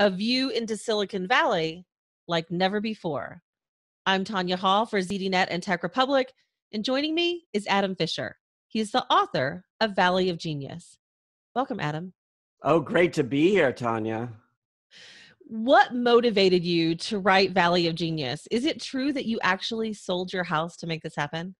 A view into Silicon Valley like never before. I'm Tonya Hall for ZDNet and Tech Republic, and joining me is Adam Fisher. He's the author of Valley of Genius. Welcome, Adam. Oh, great to be here, Tonya. What motivated you to write Valley of Genius? Is it true that you actually sold your house to make this happen?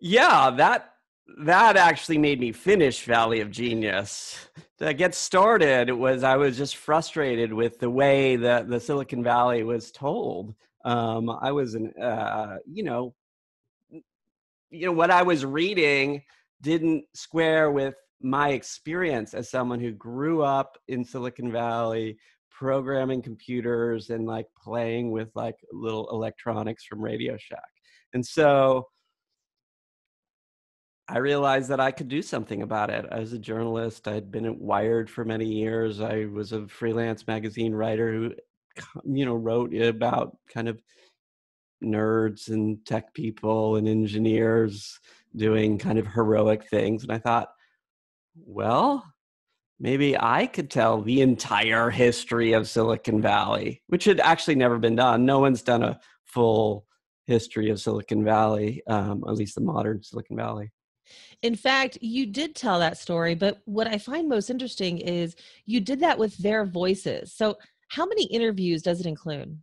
Yeah, that actually made me finish Valley of Genius. To get started, I was just frustrated with the way that the Silicon Valley was told. I was what I was reading didn't square with my experience as someone who grew up in Silicon Valley, programming computers and like playing with like little electronics from Radio Shack. And so I realized that I could do something about it. I was a journalist. I'd been at Wired for many years. I was a freelance magazine writer who, wrote about kind of nerds and tech people and engineers doing kind of heroic things. And I thought, well, maybe I could tell the entire history of Silicon Valley, which had actually never been done. No one's done a full history of Silicon Valley, at least the modern Silicon Valley. In fact, you did tell that story, but what I find most interesting is you did that with their voices. So how many interviews does it include?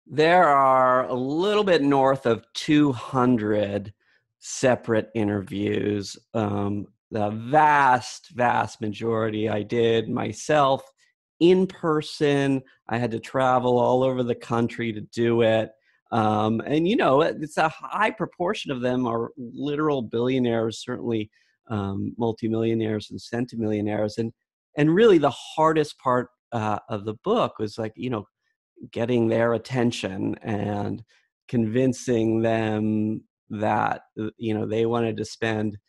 There are a little bit north of 200 separate interviews. The vast majority I did myself in person. I had to travel all over the country to do it. It's a high proportion of them are literal billionaires, certainly multimillionaires and centimillionaires. And really the hardest part of the book was getting their attention and convincing them that, they wanted to spend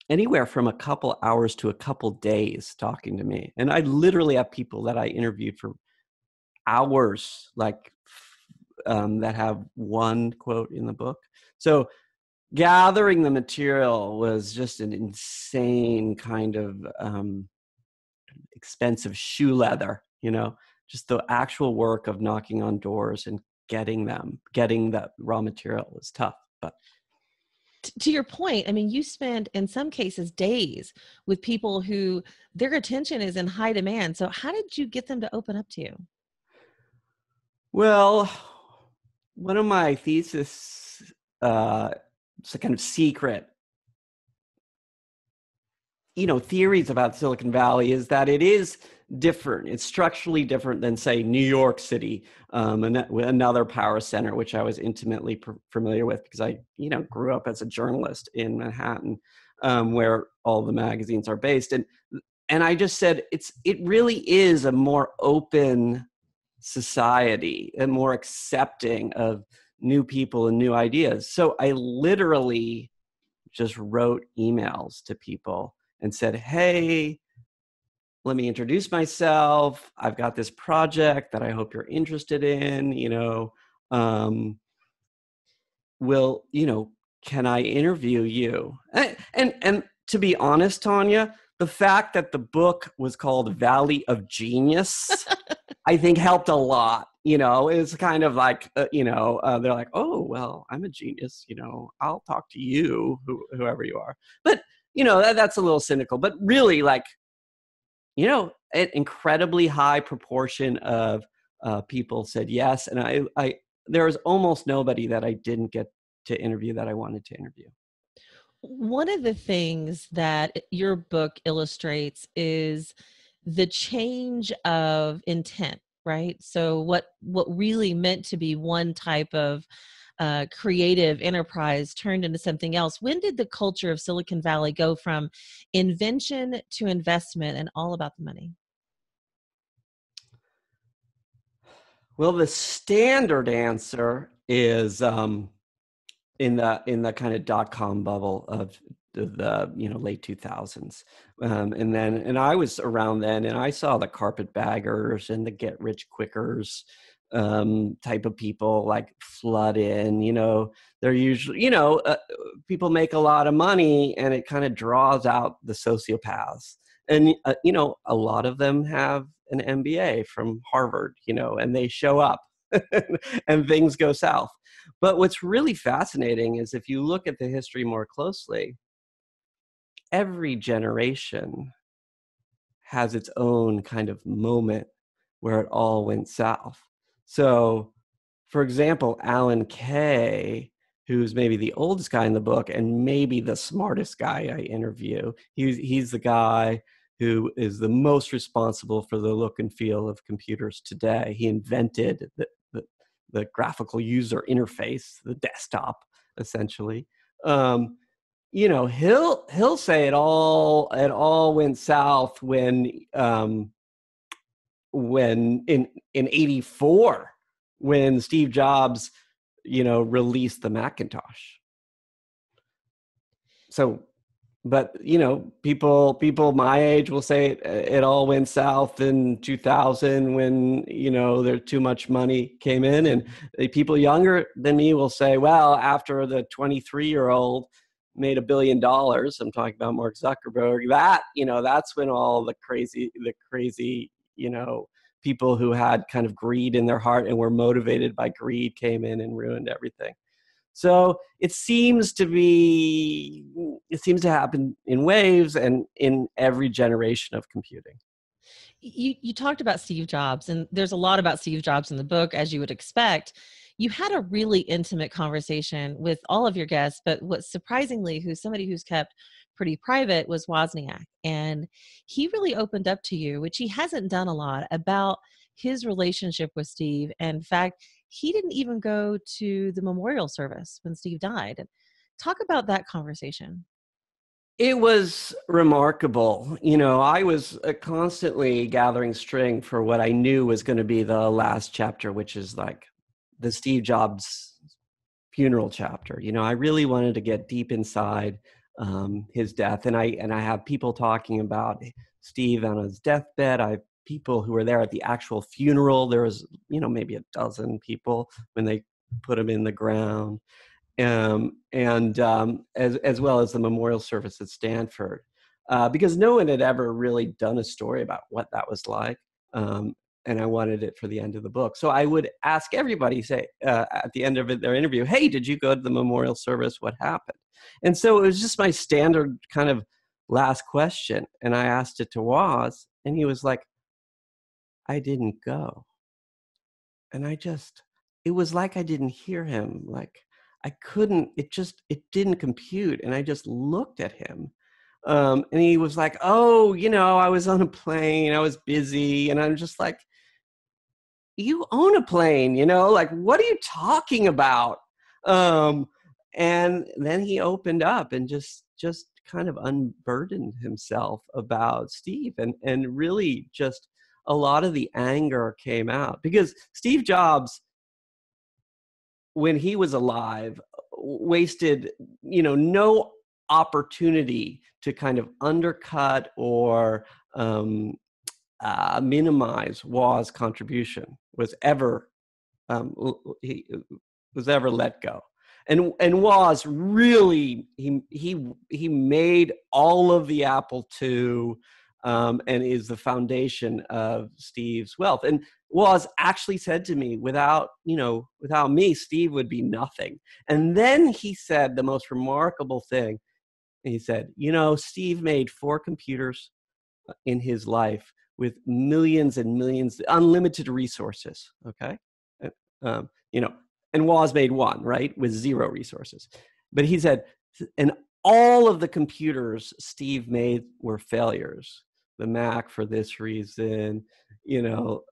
anywhere from a couple hours to a couple days talking to me. And I literally have people that I interviewed for hours, that have one quote in the book. So gathering the material was just an insane kind of expensive shoe leather, just the actual work of knocking on doors and getting that raw material was tough. But to your point, I mean, you spend in some cases days with people who their attention is in high demand. So how did you get them to open up to you? Well, one of my thesis, it's a kind of secret, theories about Silicon Valley is that it is different. It's structurally different than, say, New York City, another power center, which I was intimately familiar with because I, grew up as a journalist in Manhattan, where all the magazines are based. And I just said, it really is a more open society and more accepting of new people and new ideas. So I literally just wrote emails to people and said, hey, let me introduce myself. I've got this project that I hope you're interested in, can I interview you? And to be honest, Tonya, the fact that the book was called Valley of Genius, I think helped a lot. It's kind of like, they're like, oh, well, I'm a genius, I'll talk to you, whoever you are. But, that's a little cynical, but really an incredibly high proportion of people said yes. And there was almost nobody that I didn't get to interview that I wanted to interview. One of the things that your book illustrates is the change of intent, right? So what really meant to be one type of creative enterprise turned into something else. When did the culture of Silicon Valley go from invention to investment and all about the money? Well, the standard answer is in the kind of dot-com bubble of the late 2000s, and I was around then, and I saw the carpetbaggers and the get-rich-quickers type of people like flood in. They're usually people make a lot of money, and it kind of draws out the sociopaths, and a lot of them have an MBA from Harvard, and they show up and things go south. But what's really fascinating is if you look at the history more closely, every generation has its own kind of moment where it all went south. So, for example, Alan Kay, who's maybe the oldest guy in the book and maybe the smartest guy I interview, he's the guy who is the most responsible for the look and feel of computers today. He invented the graphical user interface, the desktop, essentially. He'll say it all went south when in '84 when Steve Jobs released the Macintosh. So, but people my age will say it all went south in 2000 when there too much money came in, and people younger than me will say, well, after the 23-year-old made $1 billion, I'm talking about Mark Zuckerberg, that's when all the crazy people who had kind of greed in their heart and were motivated by greed came in and ruined everything. So it seems to happen in waves and in every generation of computing. You talked about Steve Jobs, and there's a lot about Steve Jobs in the book, as you would expect. You had a really intimate conversation with all of your guests, but what surprisingly, somebody who's kept pretty private, was Wozniak. And he really opened up to you, which he hasn't done a lot, about his relationship with Steve. And in fact, he didn't even go to the memorial service when Steve died. Talk about that conversation. It was remarkable. I was constantly gathering string for what I knew was going to be the last chapter, which is like the Steve Jobs funeral chapter. I really wanted to get deep inside his death, and I have people talking about Steve on his deathbed. I have people who were there at the actual funeral. There was, maybe a dozen people when they put him in the ground. As well as the memorial service at Stanford, because no one had ever really done a story about what that was like, and I wanted it for the end of the book. So I would ask everybody, say at the end of their interview, "Hey, did you go to the memorial service? What happened?" And so it was just my standard kind of last question, and I asked it to Woz, and he was like, "I didn't go," and it was like I didn't hear him, like. I couldn't, it didn't compute. And I just looked at him. And he was like, "Oh, I was on a plane, I was busy." And I'm just like, "You own a plane, like, what are you talking about?" And then he opened up and just kind of unburdened himself about Steve. And really just a lot of the anger came out because Steve Jobs, when he was alive, wasted, no opportunity to kind of undercut or minimize Woz's contribution was ever let go. And Woz really, he made all of the Apple II, and is the foundation of Steve's wealth. And Woz actually said to me, without me, Steve would be nothing. And then he said the most remarkable thing. He said, Steve made 4 computers in his life with millions and millions, unlimited resources. Okay. And Woz made 1, right, with 0 resources. But he said, and all of the computers Steve made were failures. The Mac for this reason, the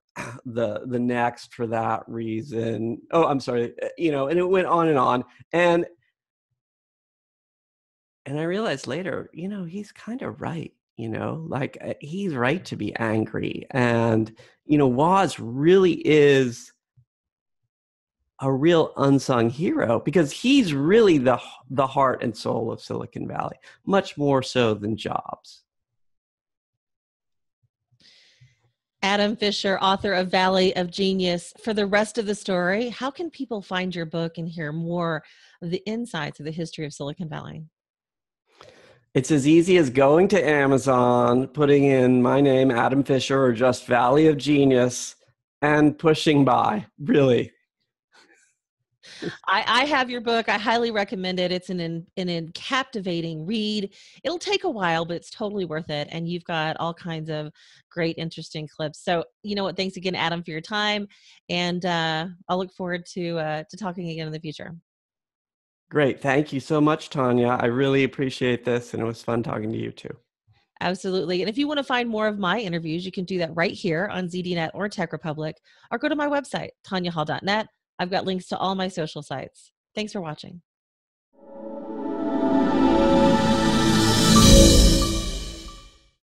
Next for that reason. Oh, I'm sorry, and it went on and on. And I realized later, he's kind of right, like he's right to be angry. And, Woz really is a real unsung hero because he's really the heart and soul of Silicon Valley, much more so than Jobs. Adam Fisher, author of Valley of Genius. For the rest of the story, how can people find your book and hear more of the insights of the history of Silicon Valley? It's as easy as going to Amazon, putting in my name, Adam Fisher, or just Valley of Genius, and pushing buy. Really. I have your book. I highly recommend it. It's an captivating read. It'll take a while, but it's totally worth it. And you've got all kinds of great, interesting clips. So, you know what? Thanks again, Adam, for your time. And I'll look forward to talking again in the future. Great. Thank you so much, Tonya. I really appreciate this, and it was fun talking to you too. Absolutely. And if you want to find more of my interviews, you can do that right here on ZDNet or Tech Republic, or go to my website, tonyahall.net. I've got links to all my social sites. Thanks for watching.